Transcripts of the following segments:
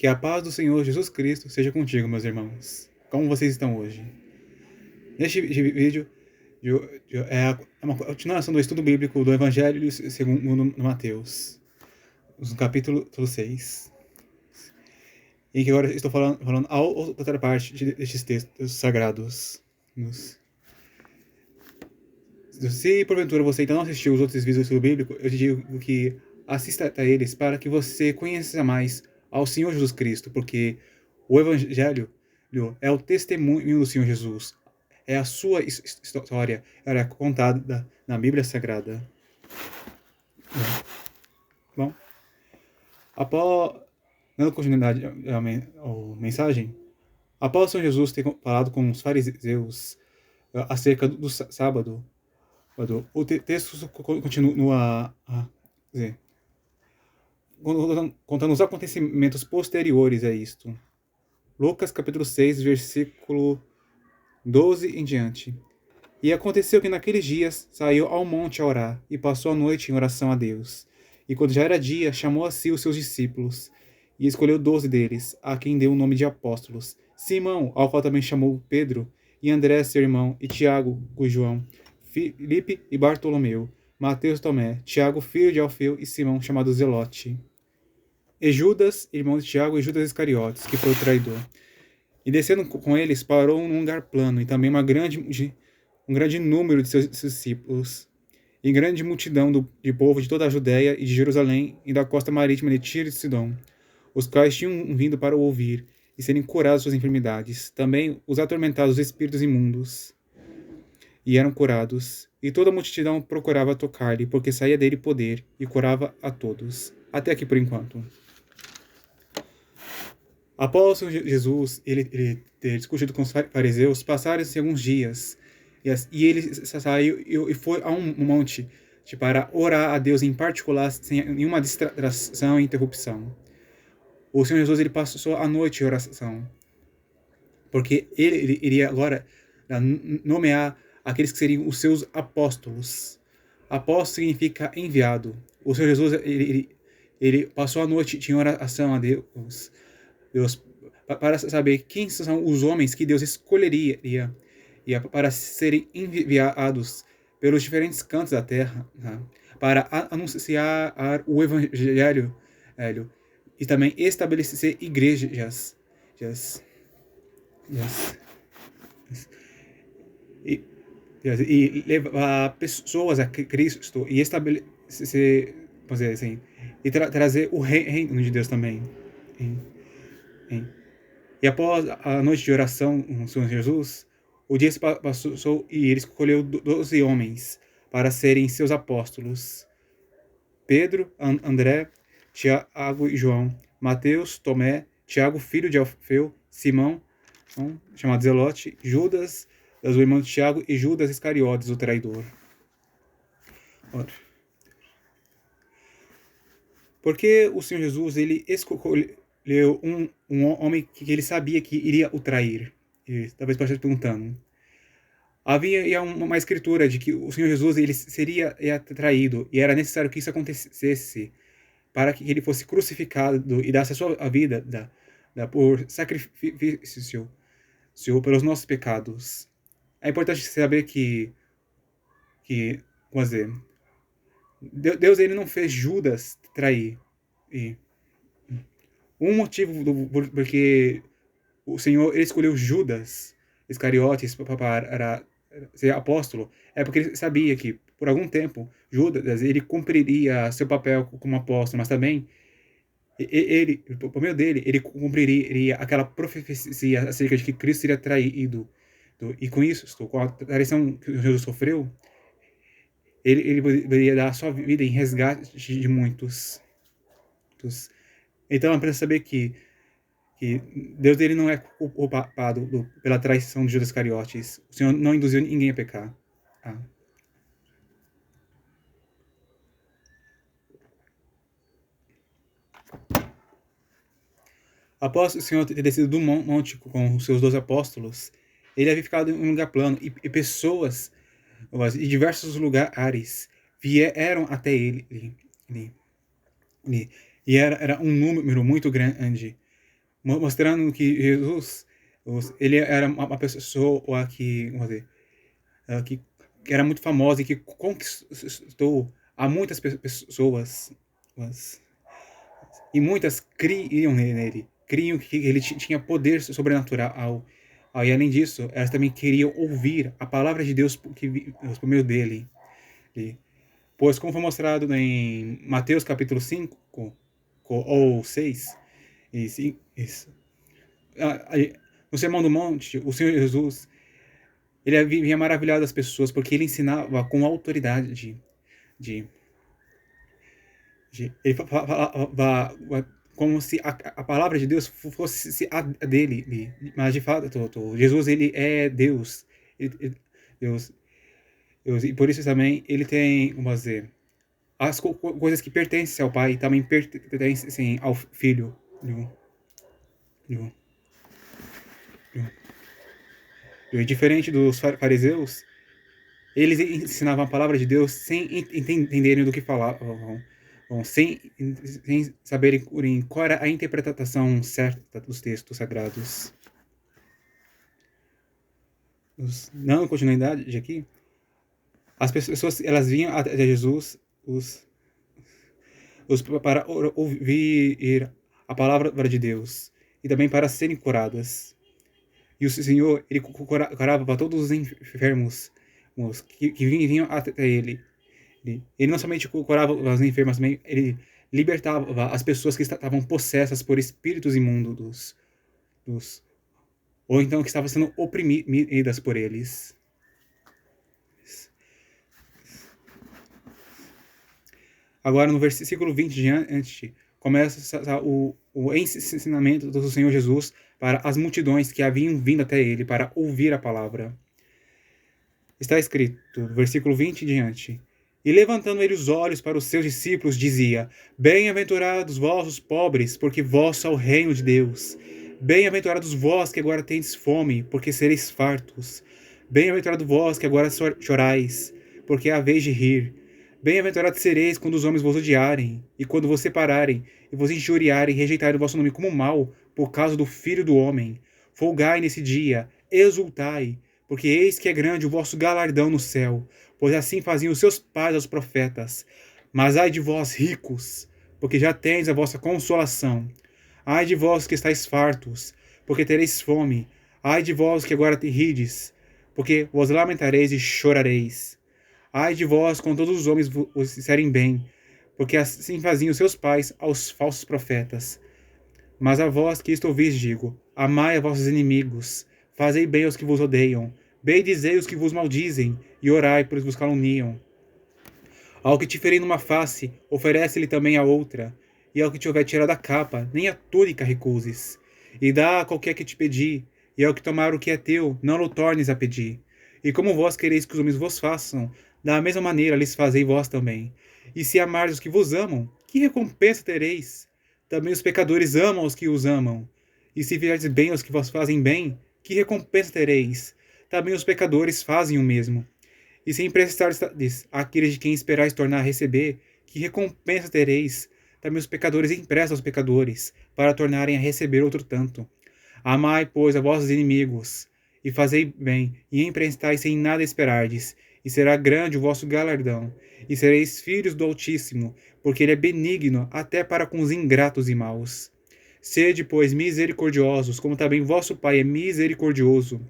Que a paz do Senhor Jesus Cristo seja contigo, meus irmãos. Como vocês estão hoje? Neste vídeo é uma continuação do estudo bíblico do Evangelho segundo Mateus, no capítulo 6. Em que agora estou falando a outra parte destes textos sagrados. Se porventura você ainda não assistiu os outros vídeos do estudo bíblico, eu te digo que assista a eles para que você conheça mais ao Senhor Jesus Cristo, porque o Evangelho é o testemunho do Senhor Jesus. É a sua história, ela é contada na Bíblia Sagrada. Bom, após, dando continuidade à mensagem, após São Jesus ter falado com os fariseus acerca do sábado, o texto continua a dizer, contando os acontecimentos posteriores a isto. Lucas capítulo 6, versículo 12 em diante. E aconteceu que naqueles dias saiu ao monte a orar, e passou a noite em oração a Deus. E quando já era dia, chamou a si os seus discípulos, e escolheu 12 deles, a quem deu o nome de apóstolos: Simão, ao qual também chamou Pedro, e André seu irmão, e Tiago, e João, Filipe e Bartolomeu, Mateus, Tomé, Tiago filho de Alfeu, e Simão chamado Zelote, e Judas, irmão de Tiago, e Judas Iscariotes, que foi o traidor. E descendo com eles, parou num lugar plano, e também um grande número de seus discípulos, e grande multidão de povo de toda a Judéia e de Jerusalém e da costa marítima de Tiro e Sidom, os quais tinham vindo para o ouvir e serem curados suas enfermidades. Também os atormentados espíritos imundos, e eram curados. E toda a multidão procurava tocar-lhe, porque saía dele poder, e curava a todos. Até aqui por enquanto. Após Jesus ele ter discutido com os fariseus, passaram-se alguns dias, e ele saiu e foi a um monte para orar a Deus em particular, sem nenhuma distração e interrupção. O Senhor Jesus ele passou a noite em oração, porque ele iria agora nomear aqueles que seriam os seus apóstolos. Apóstolo significa enviado. O Senhor Jesus ele passou a noite em oração a Deus para saber quem são os homens que Deus escolheria para serem enviados pelos diferentes cantos da terra, né, para anunciar o Evangelho e também estabelecer igrejas e levar pessoas a Cristo e estabelecer, vamos dizer assim, e trazer o reino de Deus também. E após a noite de oração com o Senhor Jesus, o dia se passou e ele escolheu 12 homens para serem seus apóstolos: Pedro, André, Tiago e João, Mateus, Tomé, Tiago filho de Alfeu, Simão, chamado Zelote, Judas, o irmão de Tiago, e Judas Iscariotes, o traidor. Porque o Senhor Jesus ele escolheu um homem que ele sabia que iria o trair? E talvez pode estar perguntando. Havia uma escritura de que o Senhor Jesus ele seria traído, e era necessário que isso acontecesse para que ele fosse crucificado e desse a sua vida por sacrifício pelos nossos pecados. É importante saber que vamos dizer, Deus ele não fez Judas trair. E um motivo porque o Senhor ele escolheu Judas Iscariotes para ser apóstolo é porque ele sabia que por algum tempo Judas ele cumpriria seu papel como apóstolo, mas também ele, por meio dele, ele cumpriria aquela profecia acerca de que Cristo seria traído. E com isso, com a traição que Jesus sofreu, ele poderia dar a sua vida em resgate de muitos. Então é preciso saber que Deus ele não é culpado pela traição de Judas Iscariotes. O Senhor não induziu ninguém a pecar. Após o Senhor ter descido do monte com os seus 12 apóstolos, ele havia ficado em um lugar plano, e pessoas de diversos lugares vieram até ele. E era um número muito grande mostrando que Jesus, ele era uma pessoa que, vamos dizer, que era muito famosa e que conquistou a muitas pessoas, e muitas criam nele, criam que ele tinha poder sobrenatural. E além disso, elas também queriam ouvir a palavra de Deus por meio dele. Pois, como foi mostrado em Mateus capítulo 5 ou 6, isso, no Sermão do Monte, o Senhor Jesus, ele vinha maravilhado das pessoas, porque ele ensinava com autoridade de ele falava como se a palavra de Deus fosse a dele, mas de fato, Jesus, ele é Deus, Deus, Deus, e por isso também ele tem, vamos dizer, as coisas que pertencem ao Pai também pertencem ao Filho. Diferente dos fariseus, eles ensinavam a palavra de Deus sem entenderem do que falavam, sem saberem qual era a interpretação certa dos textos sagrados. Dando continuidade aqui, as pessoas, elas vinham até Jesus para ouvir a palavra de Deus e também para serem curadas. E o Senhor, ele curava para todos os enfermos que vinham até ele. Ele não somente curava os enfermos, também ele libertava as pessoas que estavam possessas por espíritos imundos, ou então que estavam sendo oprimidas por eles. Agora, no versículo 20 diante, começa o ensinamento do Senhor Jesus para as multidões que haviam vindo até ele para ouvir a palavra. Está escrito, versículo 20 diante: E levantando ele os olhos para os seus discípulos, dizia: Bem-aventurados vós os pobres, porque vosso é o reino de Deus. Bem-aventurados vós que agora tendes fome, porque sereis fartos. Bem-aventurados vós que agora chorais, porque é a vez de rir. Bem-aventurados sereis quando os homens vos odiarem, e quando vos separarem, e vos injuriarem, e rejeitarem o vosso nome como mal, por causa do Filho do Homem. Folgai nesse dia, exultai, porque eis que é grande o vosso galardão no céu, pois assim faziam os seus pais aos profetas. Mas ai de vós, ricos, porque já tendes a vossa consolação. Ai de vós que estáis fartos, porque tereis fome. Ai de vós que agora rides, porque vos lamentareis e chorareis. Ai de vós, quando todos os homens vos disserem bem, porque assim faziam seus pais aos falsos profetas. Mas a vós que isto ouvis, digo: amai a vossos inimigos, fazei bem aos que vos odeiam, bendizei os que vos maldizem, e orai por os que vos caluniam. Ao que te ferir numa face, oferece-lhe também a outra, e ao que te houver tirado a capa, nem a túnica recuses. E dá a qualquer que te pedir, e ao que tomar o que é teu, não o tornes a pedir. E como vós quereis que os homens vos façam, da mesma maneira lhes fazei vós também. E se amardes os que vos amam, que recompensa tereis? Também os pecadores amam os que os amam. E se fizerdes bem aos que vos fazem bem, que recompensa tereis? Também os pecadores fazem o mesmo. E se emprestardes àqueles de quem esperais tornar a receber, que recompensa tereis? Também os pecadores emprestam aos pecadores, para tornarem a receber outro tanto. Amai, pois, a vossos inimigos, e fazei bem, e emprestai sem nada esperardes, e será grande o vosso galardão, e sereis filhos do Altíssimo, porque ele é benigno até para com os ingratos e maus. Sede, pois, misericordiosos, como também vosso Pai é misericordioso.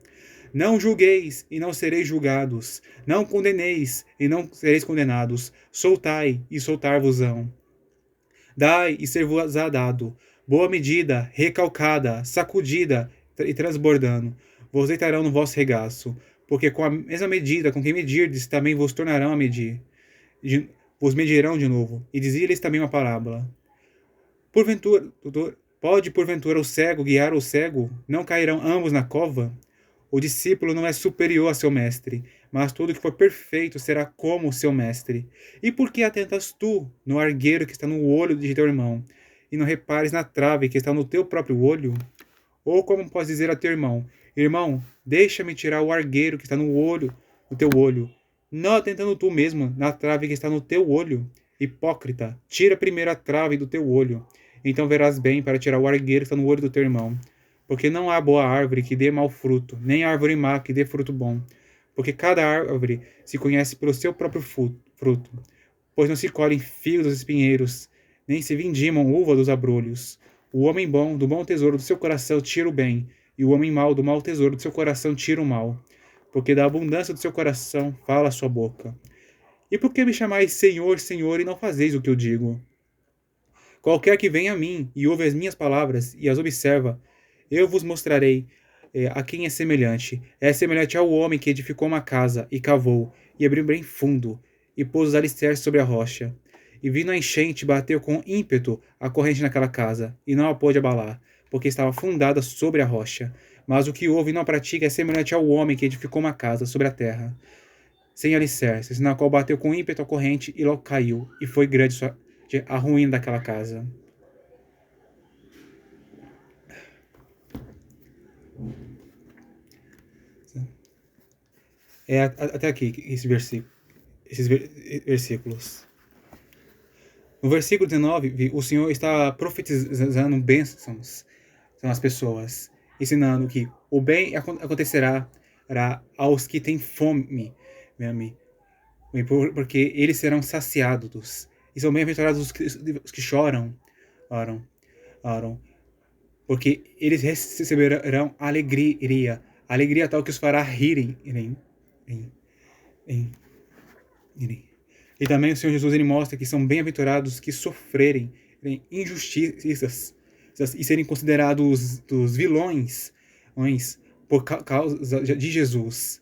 Não julgueis, e não sereis julgados. Não condeneis, e não sereis condenados. Soltai, e soltar-vos-ão. Dai, e ser-vos-á dado. Boa medida, recalcada, sacudida e transbordando, vos deitarão no vosso regaço. Porque com a mesma medida com que medirdes, também vos tornarão a medir. Vos medirão de novo. E dizia-lhes também uma parábola. Pode porventura o cego guiar o cego? Não cairão ambos na cova? O discípulo não é superior a seu mestre, mas tudo que for perfeito será como o seu mestre. E por que atentas tu no argueiro que está no olho de teu irmão, e não repares na trave que está no teu próprio olho? Ou como podes dizer a teu irmão: Irmão, deixa-me tirar o argueiro que está no teu olho, não atentando tu mesmo na trave que está no teu olho? Hipócrita, tira primeiro a trave do teu olho, então verás bem para tirar o argueiro que está no olho do teu irmão. Porque não há boa árvore que dê mau fruto, nem árvore má que dê fruto bom. Porque cada árvore se conhece pelo seu próprio fruto. Pois não se colhem figos dos espinheiros, nem se vindimam uva dos abrolhos. O homem bom, do bom tesouro do seu coração, tira o bem, e o homem mau, do mau tesouro do seu coração, tira o mal. Porque da abundância do seu coração fala a sua boca. E por que me chamais Senhor, Senhor, e não fazeis o que eu digo? Qualquer que venha a mim e ouve as minhas palavras e as observa, eu vos mostrarei a quem é semelhante. É semelhante ao homem que edificou uma casa e cavou, e abriu bem fundo, e pôs os alicerces sobre a rocha. E vindo a enchente, bateu com ímpeto a corrente naquela casa, e não a pôde abalar, porque estava fundada sobre a rocha. Mas o que ouve e não pratica é semelhante ao homem que edificou uma casa sobre a terra, sem alicerces, na qual bateu com ímpeto a corrente e logo caiu, e foi grande a ruína daquela casa. É até aqui esses versículos. No versículo 19, o Senhor está profetizando bênçãos às pessoas, ensinando que o bem acontecerá aos que têm fome, porque eles serão saciados. E são bem-aventurados os que choram, oram, porque eles receberão alegria, alegria tal que os fará rirem. E também o Senhor Jesus ele mostra que são bem-aventurados que sofrerem injustiças e serem considerados dos vilões por causa de Jesus.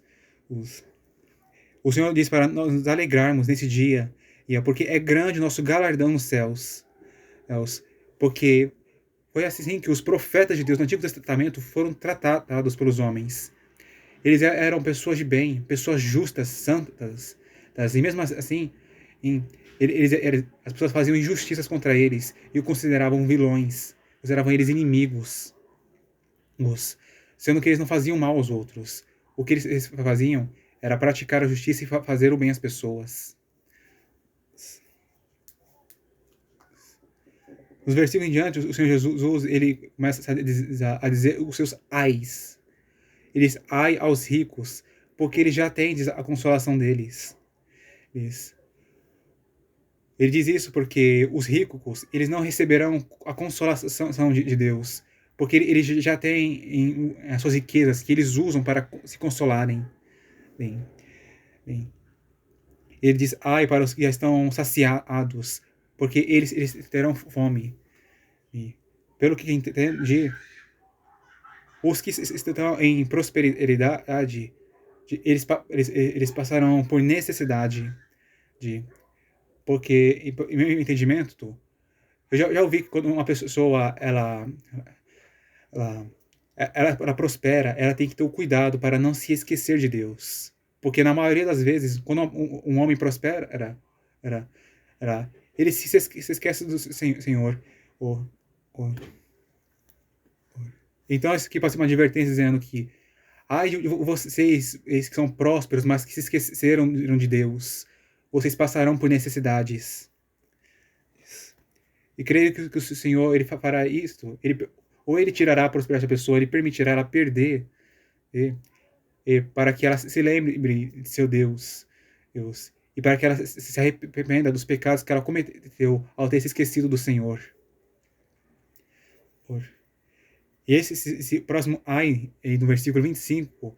O Senhor diz para nós nos alegrarmos nesse dia, e é porque é grande o nosso galardão nos céus. Porque foi assim que os profetas de Deus no Antigo Testamento foram tratados pelos homens. Eles eram pessoas de bem, pessoas justas, santas, e mesmo assim, as pessoas faziam injustiças contra eles e o consideravam vilões, consideravam eles inimigos, sendo que eles não faziam mal aos outros. O que eles faziam era praticar a justiça e fazer o bem às pessoas. Nos versículos em diante, o Senhor Jesus ele começa a dizer os seus ais. Ele diz ai aos ricos, porque eles já têm a consolação deles. Ele diz isso porque os ricos eles não receberão a consolação de Deus, porque eles já têm as suas riquezas que eles usam para se consolarem. Bem. Ele diz ai para os que já estão saciados, porque eles terão fome. E, pelo que entendi, os que estão em prosperidade, eles passarão por necessidade. Porque, em meu entendimento, eu já ouvi que quando uma pessoa ela prospera, ela tem que ter o cuidado para não se esquecer de Deus. Porque na maioria das vezes, quando um homem prospera, ele se esquece do Senhor. Então, isso aqui pode ser uma advertência dizendo que ai, vocês que são prósperos, mas que se esqueceram de Deus, vocês passarão por necessidades. E creio que o Senhor ele fará isto, ou ele tirará a prosperidade da pessoa, ele permitirá ela perder, para que ela se lembre de seu Deus, e para que ela se arrependa dos pecados que ela cometeu ao ter se esquecido do Senhor. E esse próximo ai, no versículo 25,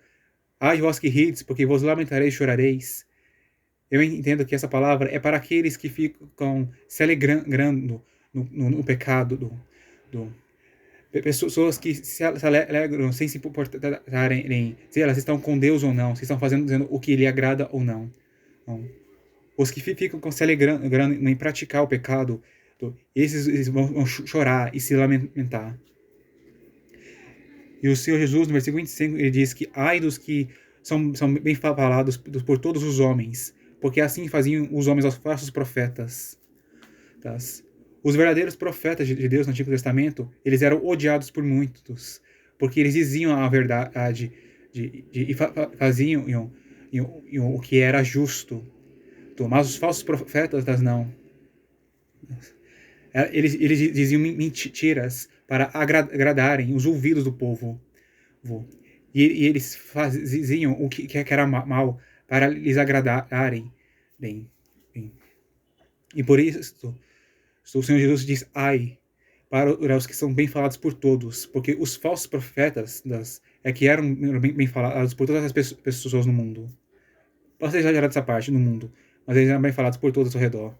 ai vós que rides, porque vos lamentareis e chorareis. Eu entendo que essa palavra é para aqueles que ficam se alegrando no pecado, pessoas que se alegram sem se importarem se elas estão com Deus ou não, se estão fazendo o que lhe agrada ou não. Os que ficam se alegrando em praticar o pecado, esses vão chorar e se lamentar. E o Senhor Jesus, no versículo 25, ele diz que ai dos que são bem falados por todos os homens, porque assim faziam os homens aos falsos profetas. Os verdadeiros profetas de Deus no Antigo Testamento, eles eram odiados por muitos, porque eles diziam a verdade e faziam o que era justo. Mas os falsos profetas não. Eles diziam mentiras para agradarem os ouvidos do povo. E eles faziam o que era mal para lhes agradarem. Bem, bem. E por isso, o Senhor Jesus diz, ai, para os que são bem falados por todos, porque os falsos profetas que eram bem falados por todas as pessoas no mundo. Posso exagerar dessa parte, no mundo, mas eles eram bem falados por todos ao redor.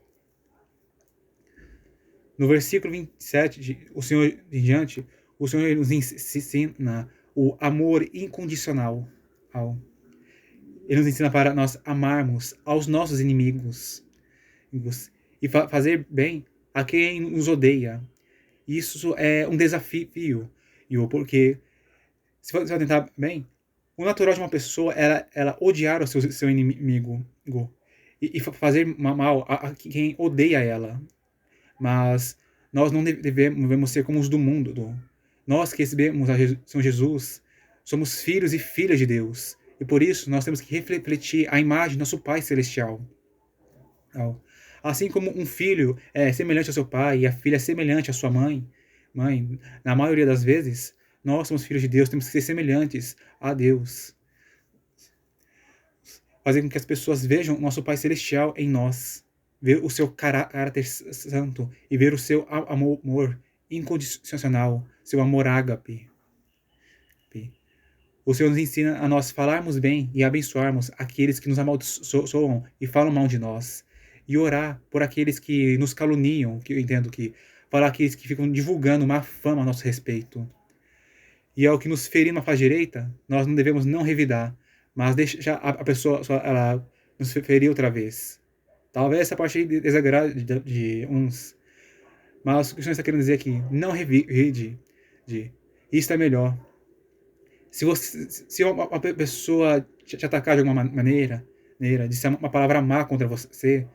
No versículo 27, o Senhor em diante, o Senhor nos ensina o amor incondicional. Ele nos ensina para nós amarmos aos nossos inimigos e fazer bem a quem nos odeia. Isso é um desafio, porque se você tentar bem, o natural de uma pessoa é ela odiar o seu inimigo e fazer mal a quem odeia ela. Mas nós não devemos ser como os do mundo. Nós que recebemos a São Jesus somos filhos e filhas de Deus. E por isso nós temos que refletir a imagem do nosso Pai Celestial. Assim como um filho é semelhante ao seu pai e a filha é semelhante à sua mãe, na maioria das vezes, nós somos filhos de Deus, temos que ser semelhantes a Deus. Fazer com que as pessoas vejam o nosso Pai Celestial em nós, ver o seu caráter santo e ver o seu amor incondicional, seu amor ágape. O Senhor nos ensina a nós falarmos bem e abençoarmos aqueles que nos amaldiçoam e falam mal de nós. E orar por aqueles que nos caluniam, que eu entendo que falar aqueles que ficam divulgando má fama a nosso respeito. E ao que nos ferir na face direita, nós não devemos não revidar, mas deixar a pessoa ela nos ferir outra vez. Talvez essa parte desagrade de uns, mas o que o Senhor está querendo dizer aqui, não revide, isso é melhor. Se uma pessoa te atacar de alguma maneira, disser uma palavra má contra você,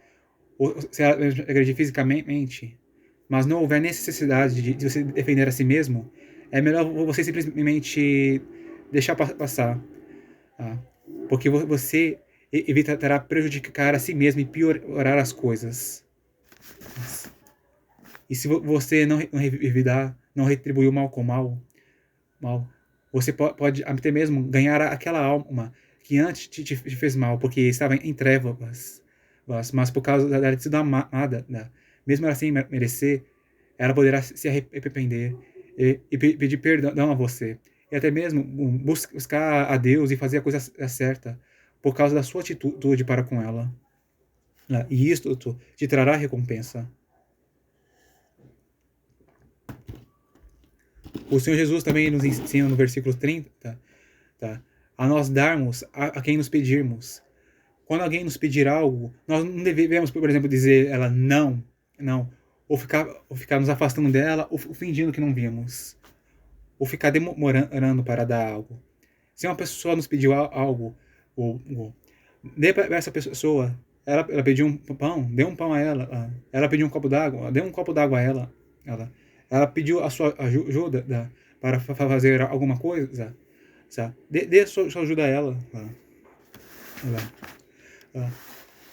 ou se ela agredir fisicamente, mas não houver necessidade de você defender a si mesmo, é melhor você simplesmente deixar passar. Porque você evitará prejudicar a si mesmo e piorar as coisas. E se você não revidar, não retribuir o mal com mal, você pode até mesmo ganhar aquela alma que antes te fez mal, porque estava em trevas, mas por causa dela ter sido amada, mesmo ela sem merecer, ela poderá se arrepender e pedir perdão a você. E até mesmo buscar a Deus e fazer a coisa certa, por causa da sua atitude para com ela. E isto te trará recompensa. O Senhor Jesus também nos ensina no versículo 30, a nós darmos a quem nos pedirmos. Quando alguém nos pedir algo, nós não devemos, por exemplo, dizer ela não, ou ficar nos afastando dela, ou fingindo que não vimos, ou ficar demorando para dar algo. Se uma pessoa nos pediu algo, dê para essa pessoa, ela pediu um pão, dê um pão a ela. Ela pediu um copo d'água, dê um copo d'água a ela. Ela pediu a sua ajuda para fazer alguma coisa, dê a sua ajuda a ela.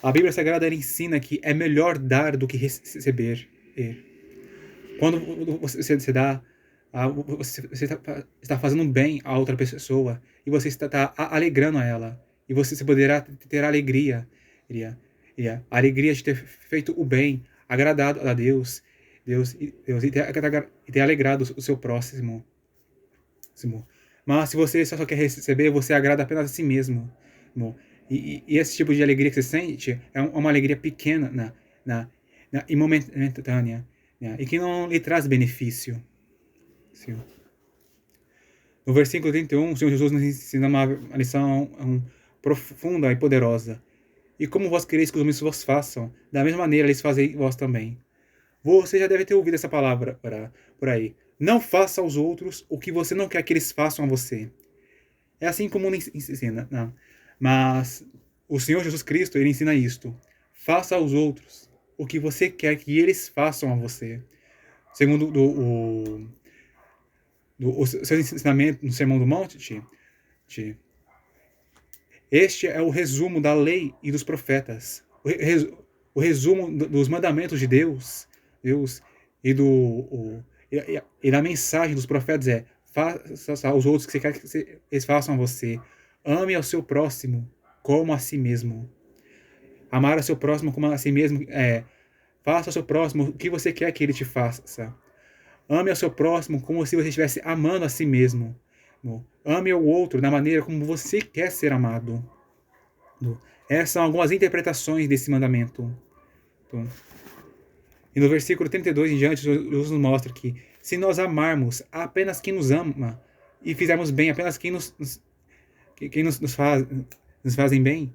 A Bíblia Sagrada ensina que é melhor dar do que receber. Quando você dá, você está fazendo bem a outra pessoa e você está alegrando a ela. E você poderá ter alegria. A alegria de ter feito o bem, agradado a Deus e ter alegrado o seu próximo. Mas se você só quer receber, você agrada apenas a si mesmo. E esse tipo de alegria que você sente é uma alegria pequena e momentânea, e que não lhe traz benefício. Sim. No versículo 31, o Senhor Jesus nos ensina uma lição profunda e poderosa. E como vós quereis que os homens vos façam, da mesma maneira eles fazem vós também. Você já deve ter ouvido essa palavra por aí. Não faça aos outros o que você não quer que eles façam a você. É assim como ele ensina. Mas o Senhor Jesus Cristo, ele ensina isto. Faça aos outros o que você quer que eles façam a você. Segundo o seu ensinamento no Sermão do Monte, este é o resumo da lei e dos profetas. O resumo dos mandamentos de Deus e, e da mensagem dos profetas é: faça aos outros o que você quer que eles façam a você. Ame ao seu próximo como a si mesmo. Amar ao seu próximo como a si mesmo faça ao seu próximo o que você quer que ele te faça. Ame ao seu próximo como se você estivesse amando a si mesmo. Ame ao outro da maneira como você quer ser amado. Essas são algumas interpretações desse mandamento. E no versículo 32 em diante, Jesus nos mostra que se nós amarmos apenas quem nos ama e fizermos bem apenas quem nos fazem bem,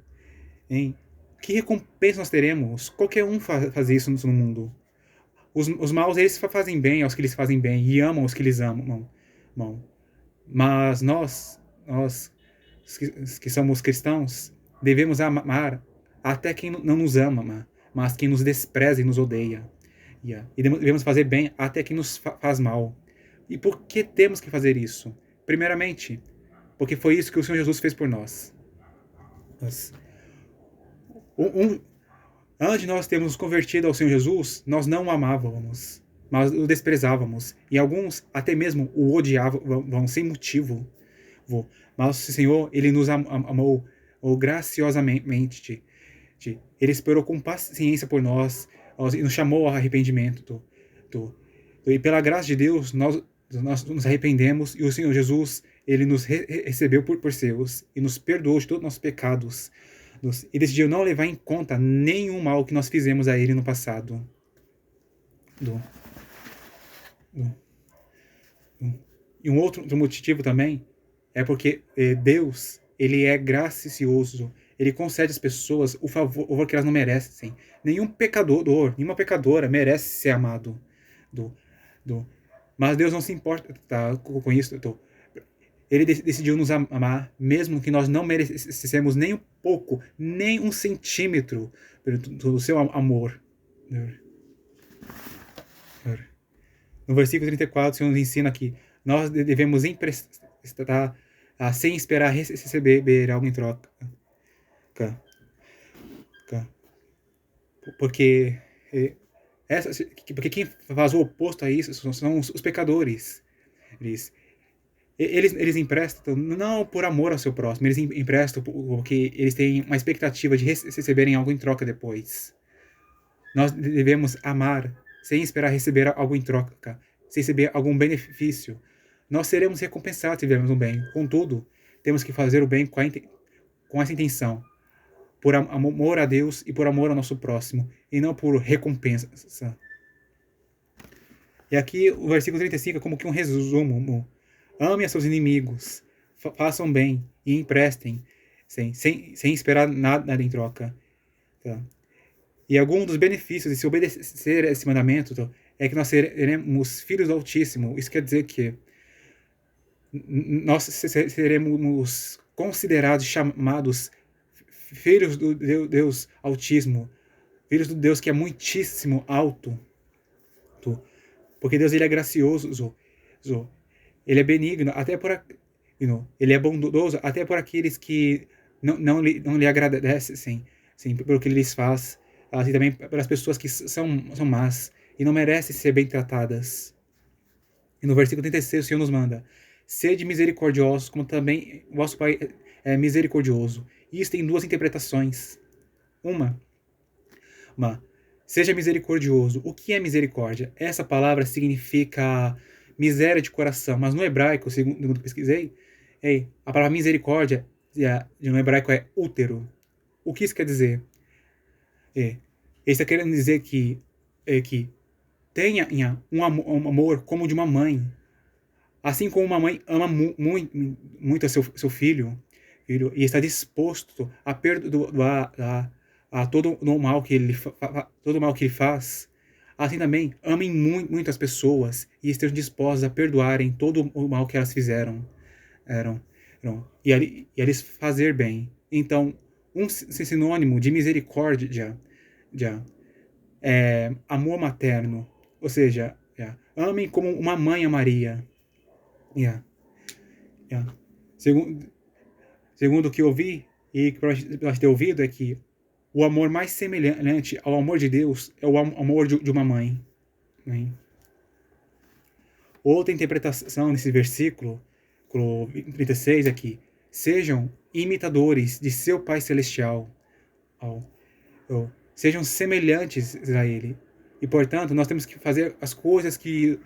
hein? Que recompensa nós teremos? Qualquer um faz isso no mundo. Os maus, eles fazem bem aos que eles fazem bem e amam os que eles amam. Mas nós que somos cristãos, devemos amar até quem não nos ama, mas quem nos despreza e nos odeia. E devemos fazer bem até quem nos faz mal. E por que temos que fazer isso? Primeiramente, porque foi isso que o Senhor Jesus fez por nós. Antes de nós termos nos convertido ao Senhor Jesus, nós não o amávamos, mas o desprezávamos. E alguns até mesmo o odiavam sem motivo. Mas o Senhor, Ele nos amou graciosamente. Ele esperou com paciência por nós e nos chamou ao arrependimento. E pela graça de Deus, nós nos arrependemos e o Senhor Jesus, Ele nos recebeu por seus e nos perdoou de todos os nossos pecados. E decidiu não levar em conta nenhum mal que nós fizemos a Ele no passado. E um outro motivo também é porque Deus, Ele é gracioso. Ele concede às pessoas o favor que elas não merecem. Nenhum pecador, nenhuma pecadora merece ser amado. Mas Deus não se importa com isso. Ele decidiu nos amar, mesmo que nós não merecêssemos nem um pouco, nem um centímetro do seu amor. No versículo 34, o Senhor nos ensina que nós devemos emprestar sem esperar receber algo em troca. Porque quem faz o oposto a isso são os pecadores. Eles emprestam não por amor ao seu próximo, eles emprestam porque eles têm uma expectativa de receberem algo em troca depois. Nós devemos amar sem esperar receber algo em troca, sem receber algum benefício. Nós seremos recompensados se fizermos um bem. Contudo, temos que fazer o bem com essa intenção, por amor a Deus e por amor ao nosso próximo, e não por recompensa. E aqui o versículo 35 é como que um resumo. Amem a seus inimigos, façam bem e emprestem, sem esperar nada em troca. E algum dos benefícios de se obedecer a esse mandamento é que nós seremos filhos do Altíssimo. Isso quer dizer que nós seremos considerados, chamados filhos do Deus Altíssimo, filhos do Deus que é muitíssimo alto. Porque Deus, Ele é gracioso, Ele é benigno, Ele é bondoso até por aqueles que não lhe agradecem, pelo que Ele lhes faz, assim também pelas pessoas que são más e não merecem ser bem tratadas. E no versículo 36 o Senhor nos manda: sede misericordiosos, como também o vosso Pai é misericordioso. E isso tem duas interpretações. Uma, seja misericordioso. O que é misericórdia? Essa palavra significa miséria de coração, mas no hebraico, segundo pesquisei, a palavra misericórdia no hebraico é útero. O que isso quer dizer? Ele está querendo dizer que tenha um amor como de uma mãe. Assim como uma mãe ama muito seu filho, e está disposto a perdoar todo o mal que ele faz, assim também amem muito as pessoas e estejam dispostos a perdoarem todo o mal que elas fizeram. E eles fazer bem. Então, um sinônimo de misericórdia é amor materno, ou seja, amem como uma mãe amaria. Segundo o que eu vi e que nós ter ouvido é que o amor mais semelhante ao amor de Deus é o amor de uma mãe. Outra interpretação nesse versículo 36 é que sejam imitadores de seu Pai Celestial, sejam semelhantes a Ele. E, portanto, nós temos que fazer as coisas que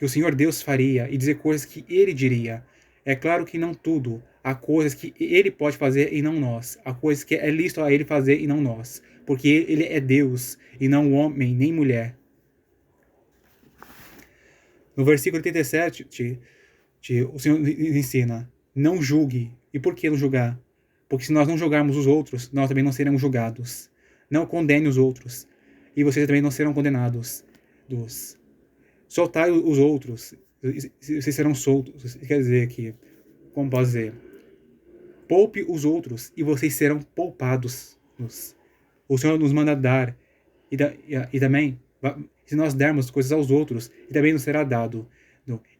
o Senhor Deus faria e dizer coisas que Ele diria. É claro que não tudo. Há coisas que Ele pode fazer e não nós. Há coisas que é lícito a Ele fazer e não nós. Porque Ele é Deus e não homem nem mulher. No versículo 37, o Senhor ensina, não julgue. E por que não julgar? Porque se nós não julgarmos os outros, nós também não seremos julgados. Não condene os outros, e vocês também não serão condenados. Soltai os outros, vocês serão soltos. Quer dizer que, como posso dizer? Poupe os outros, e vocês serão poupados. O Senhor nos manda dar, e também, se nós dermos coisas aos outros, e também nos será dado.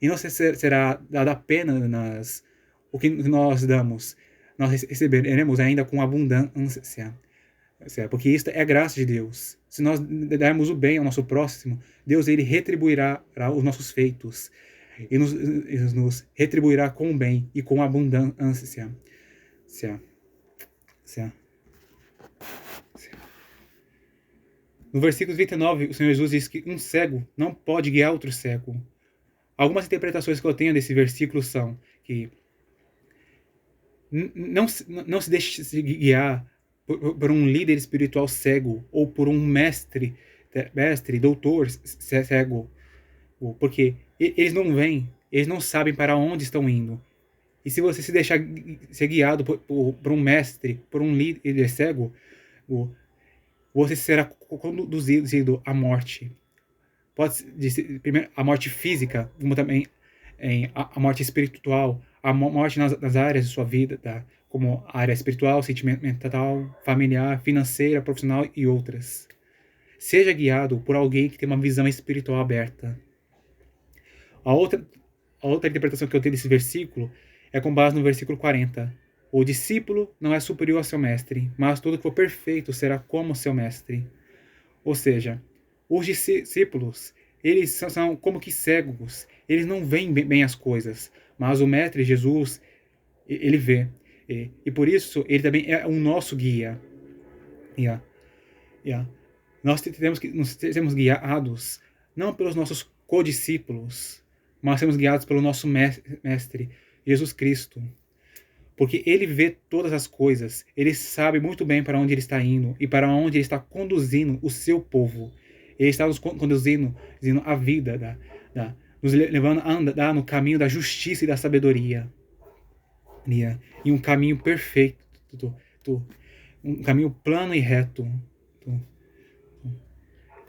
E não será dado apenas o que nós damos, nós receberemos ainda com abundância. Porque isto é a graça de Deus. Se nós dermos o bem ao nosso próximo, Deus ele retribuirá os nossos feitos e nos retribuirá com o bem e com abundância. No versículo 29, o Senhor Jesus diz que um cego não pode guiar outro cego. Algumas interpretações que eu tenho desse versículo são que não se deixe guiar por um líder espiritual cego ou por um mestre, doutor cego, porque eles não veem, eles não sabem para onde estão indo. E se você se deixar ser guiado por um mestre, por um líder cego, você será conduzido à morte. Pode ser primeiro a morte física, como também a morte espiritual, a morte nas áreas de sua vida, tá? Como a área espiritual, sentimental, familiar, financeira, profissional e outras. Seja guiado por alguém que tem uma visão espiritual aberta. A outra interpretação que eu tenho desse versículo é com base no versículo 40. O discípulo não é superior ao seu mestre, mas todo que for perfeito será como seu mestre. Ou seja, os discípulos, eles são como que cegos, eles não veem bem as coisas, mas o mestre Jesus, ele vê. E por isso, ele também é o nosso guia. Nós temos que nos sermos guiados, não pelos nossos codiscípulos, mas sermos guiados pelo nosso mestre, Jesus Cristo. Porque ele vê todas as coisas, ele sabe muito bem para onde ele está indo e para onde ele está conduzindo o seu povo. Ele está nos conduzindo a vida, nos levando a andar no caminho da justiça e da sabedoria. E um caminho perfeito, um caminho plano e reto.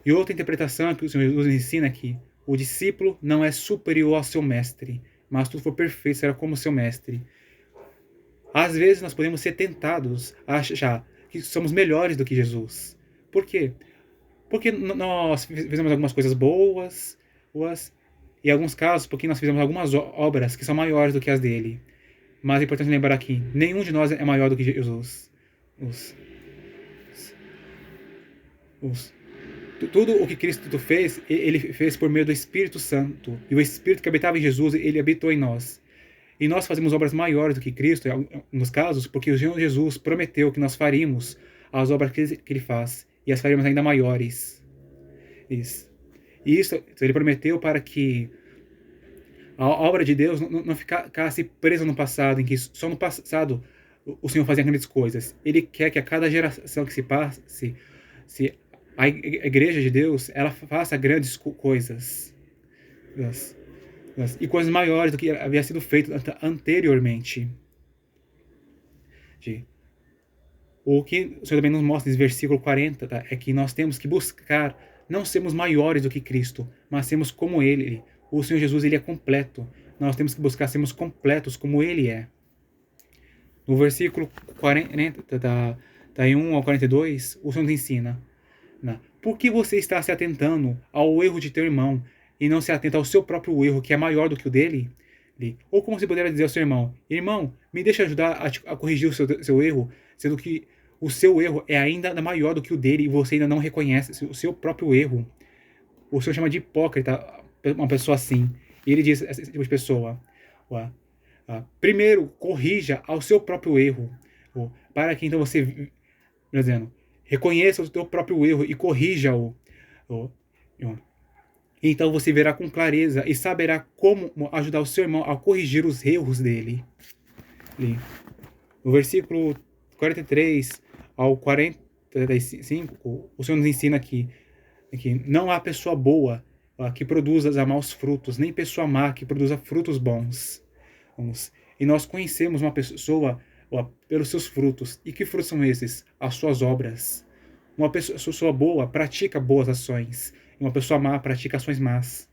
E outra interpretação que o Senhor Jesus ensina aqui, o discípulo não é superior ao seu mestre, mas tudo for perfeito será como seu mestre. Às vezes nós podemos ser tentados a achar que somos melhores do que Jesus. Por quê? Porque nós fizemos algumas coisas boas, e em alguns casos, porque nós fizemos algumas obras que são maiores do que as dele. Mas é importante lembrar aqui, nenhum de nós é maior do que Jesus. Tudo o que Cristo fez, ele fez por meio do Espírito Santo. E o Espírito que habitava em Jesus, ele habitou em nós. E nós fazemos obras maiores do que Cristo, em alguns casos, porque o Senhor Jesus prometeu que nós faríamos as obras que ele faz. E as faríamos ainda maiores. E isso ele prometeu para que a obra de Deus não ficasse presa no passado, em que só no passado o Senhor fazia grandes coisas. Ele quer que a cada geração que se passe, a igreja de Deus, ela faça grandes coisas. E coisas maiores do que havia sido feito anteriormente. O que o Senhor também nos mostra nesse versículo 40, tá? É que nós temos que buscar não sermos maiores do que Cristo, mas sermos como Ele. O Senhor Jesus, ele é completo. Nós temos que buscar sermos completos como Ele é. No versículo 40, da 1 ao 42, o Senhor nos ensina: por que você está se atentando ao erro de teu irmão e não se atenta ao seu próprio erro, que é maior do que o dele? Ou como você poderia dizer ao seu irmão: irmão, me deixa ajudar a corrigir o seu erro, sendo que o seu erro é ainda maior do que o dele e você ainda não reconhece o seu próprio erro. O Senhor chama de hipócrita uma pessoa assim. E ele diz a esse tipo de pessoa: primeiro, corrija ao seu próprio erro, para que então você, dizendo, reconheça o seu próprio erro e corrija-o. Então você verá com clareza e saberá como ajudar o seu irmão a corrigir os erros dele. No versículo 43 ao 45, o Senhor nos ensina que não há pessoa boa que produza maus frutos, nem pessoa má que produza frutos bons. E nós conhecemos uma pessoa pelos seus frutos. E que frutos são esses? As suas obras. Uma pessoa boa pratica boas ações. E uma pessoa má pratica ações más.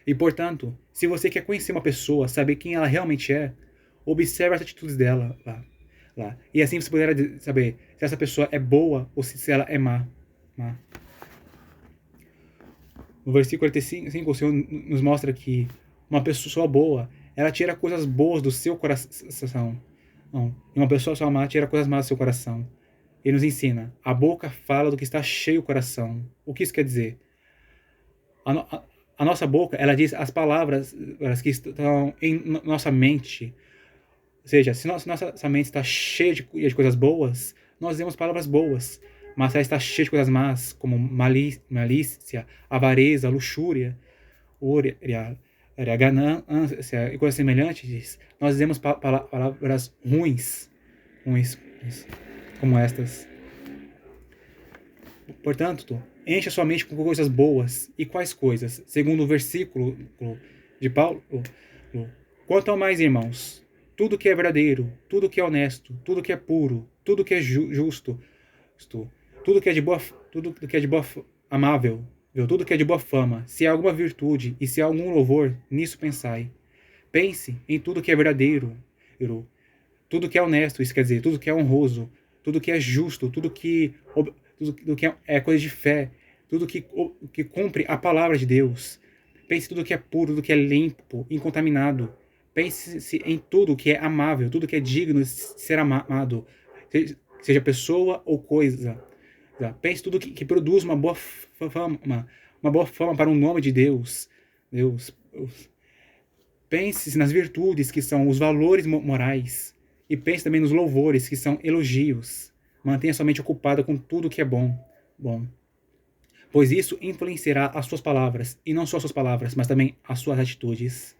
E, portanto, se você quer conhecer uma pessoa, saber quem ela realmente é, observe as atitudes dela lá. E assim você poderá saber se essa pessoa é boa ou se ela é má. No versículo 45, o Senhor nos mostra que uma pessoa boa, ela tira coisas boas do seu coração. E uma pessoa má tira coisas más do seu coração. Ele nos ensina: a boca fala do que está cheio o coração. O que isso quer dizer? A nossa boca, ela diz as palavras que estão em nossa mente. Ou seja, se nossa mente está cheia de coisas boas, nós dizemos palavras boas. Mas se ela está cheia de coisas más, como malícia, avareza, luxúria, ganância e coisas semelhantes, nós dizemos palavras ruins como estas. Portanto, enche a sua mente com coisas boas. E quais coisas? Segundo o versículo de Paulo: quanto ao mais, irmãos, tudo que é verdadeiro, tudo que é honesto, tudo que é puro, tudo que é justo, tudo que é de boa, amável, tudo que é de boa fama, se há alguma virtude e se há algum louvor, nisso pensai. Pense em tudo que é verdadeiro, tudo que é honesto, isso quer dizer, tudo que é honroso, tudo que é justo, tudo que é coisa de fé, tudo que cumpre a palavra de Deus. Pense em tudo que é puro, tudo que é limpo, incontaminado. Pense em tudo que é amável, tudo que é digno de ser amado, seja pessoa ou coisa. Pense em tudo que produz uma boa fama para o nome de Deus. Pense nas virtudes, que são os valores morais. E pense também nos louvores, que são elogios. Mantenha sua mente ocupada com tudo que é bom. Pois isso influenciará as suas palavras. E não só as suas palavras, mas também as suas atitudes.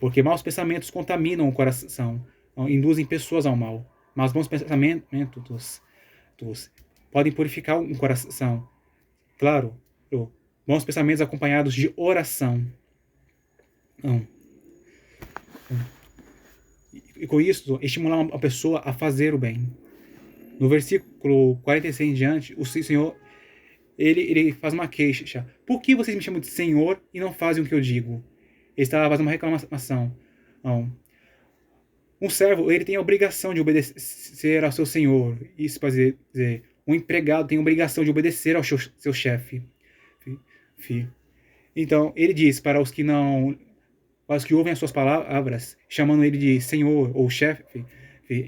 Porque maus pensamentos contaminam o coração, induzem pessoas ao mal. Mas bons pensamentos podem purificar um coração. Claro, bons pensamentos acompanhados de oração. E com isso, estimular uma pessoa a fazer o bem. No versículo 46 em diante, o Senhor, ele faz uma queixa. Por que vocês me chamam de Senhor e não fazem o que eu digo? Ele está fazendo uma reclamação. Um servo, ele tem a obrigação de obedecer ao seu senhor. Isso para dizer, um empregado tem a obrigação de obedecer ao seu chefe. Então, ele diz para os que ouvem as suas palavras, chamando ele de senhor ou chefe,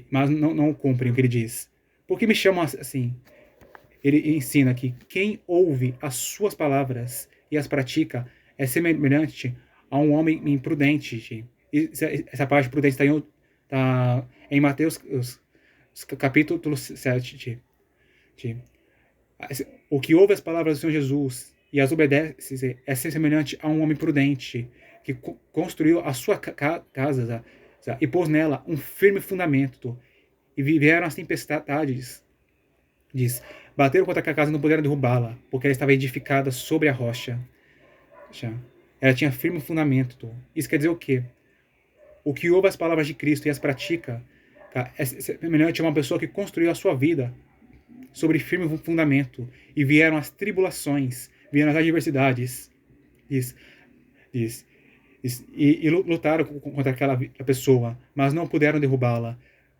mas não cumprem o que ele diz. Por que me chamam assim? Ele ensina que quem ouve as suas palavras e as pratica é semelhante a um homem imprudente. Essa parte prudente está em Mateus capítulo 7. O que ouve as palavras do Senhor Jesus e as obedece é semelhante a um homem prudente que construiu a sua casa e pôs nela um firme fundamento. E vieram as tempestades. Bateram contra a casa e não puderam derrubá-la, porque ela estava edificada sobre a rocha. Ela tinha firme fundamento. Isso quer dizer o quê? O que ouve as palavras de Cristo e as pratica é semelhante a uma pessoa que construiu a sua vida sobre firme fundamento. E vieram as tribulações, vieram as adversidades. E lutaram contra aquela pessoa, mas não puderam derrubá-la,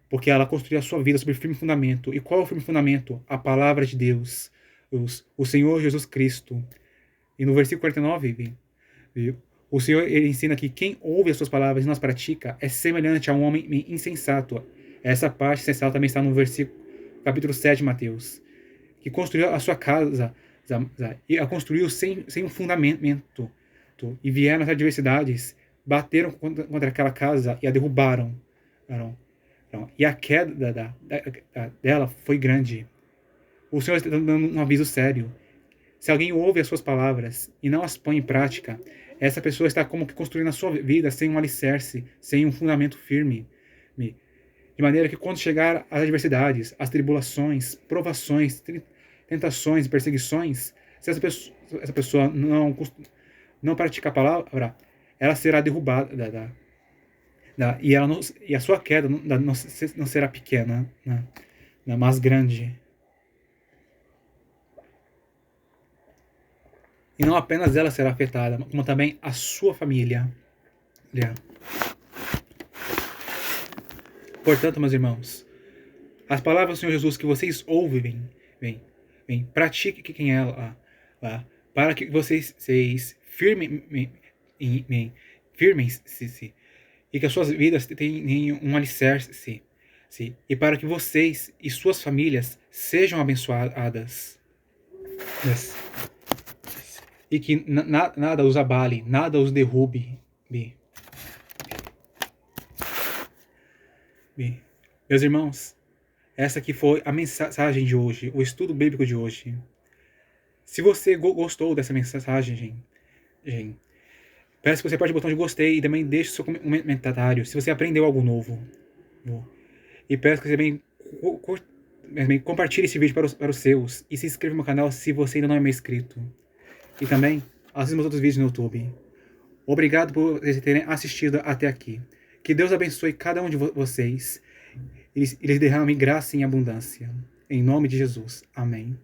porque ela construiu a sua vida sobre firme fundamento. E qual é o firme fundamento? A palavra de Deus, o Senhor Jesus Cristo. E no versículo 49, o Senhor, ele ensina que quem ouve as suas palavras e não as pratica é semelhante a um homem insensato. Essa parte sensata também está no versículo capítulo 7 de Mateus, que construiu a sua casa e a construiu sem um fundamento. E vieram as adversidades, bateram contra aquela casa e a derrubaram. E a queda dela foi grande. O Senhor está dando um aviso sério. Se alguém ouve as suas palavras e não as põe em prática, essa pessoa está como que construindo a sua vida sem um alicerce, sem um fundamento firme. De maneira que quando chegar as adversidades, as tribulações, provações, tentações e perseguições, se essa pessoa não praticar a palavra, ela será derrubada. E a sua queda não será pequena, né, mas grande. E não apenas ela será afetada, como também a sua família. Portanto, meus irmãos, as palavras do Senhor Jesus que vocês ouvem, pratiquem ela, para que vocês firmem-se, e que as suas vidas tenham um alicerce, e para que vocês e suas famílias sejam abençoadas. Yes. E que nada os abale, nada os derrube. Meus irmãos, essa aqui foi a mensagem de hoje, o estudo bíblico de hoje. Se você gostou dessa mensagem, peço que você aperte o botão de gostei e também deixe seu comentário se você aprendeu algo novo. E peço que você também compartilhe esse vídeo para os seus e se inscreva no meu canal se você ainda não é meu inscrito. E também assista meus outros vídeos no YouTube. Obrigado por terem assistido até aqui. Que Deus abençoe cada um de vocês e lhes derrame graça em abundância. Em nome de Jesus. Amém.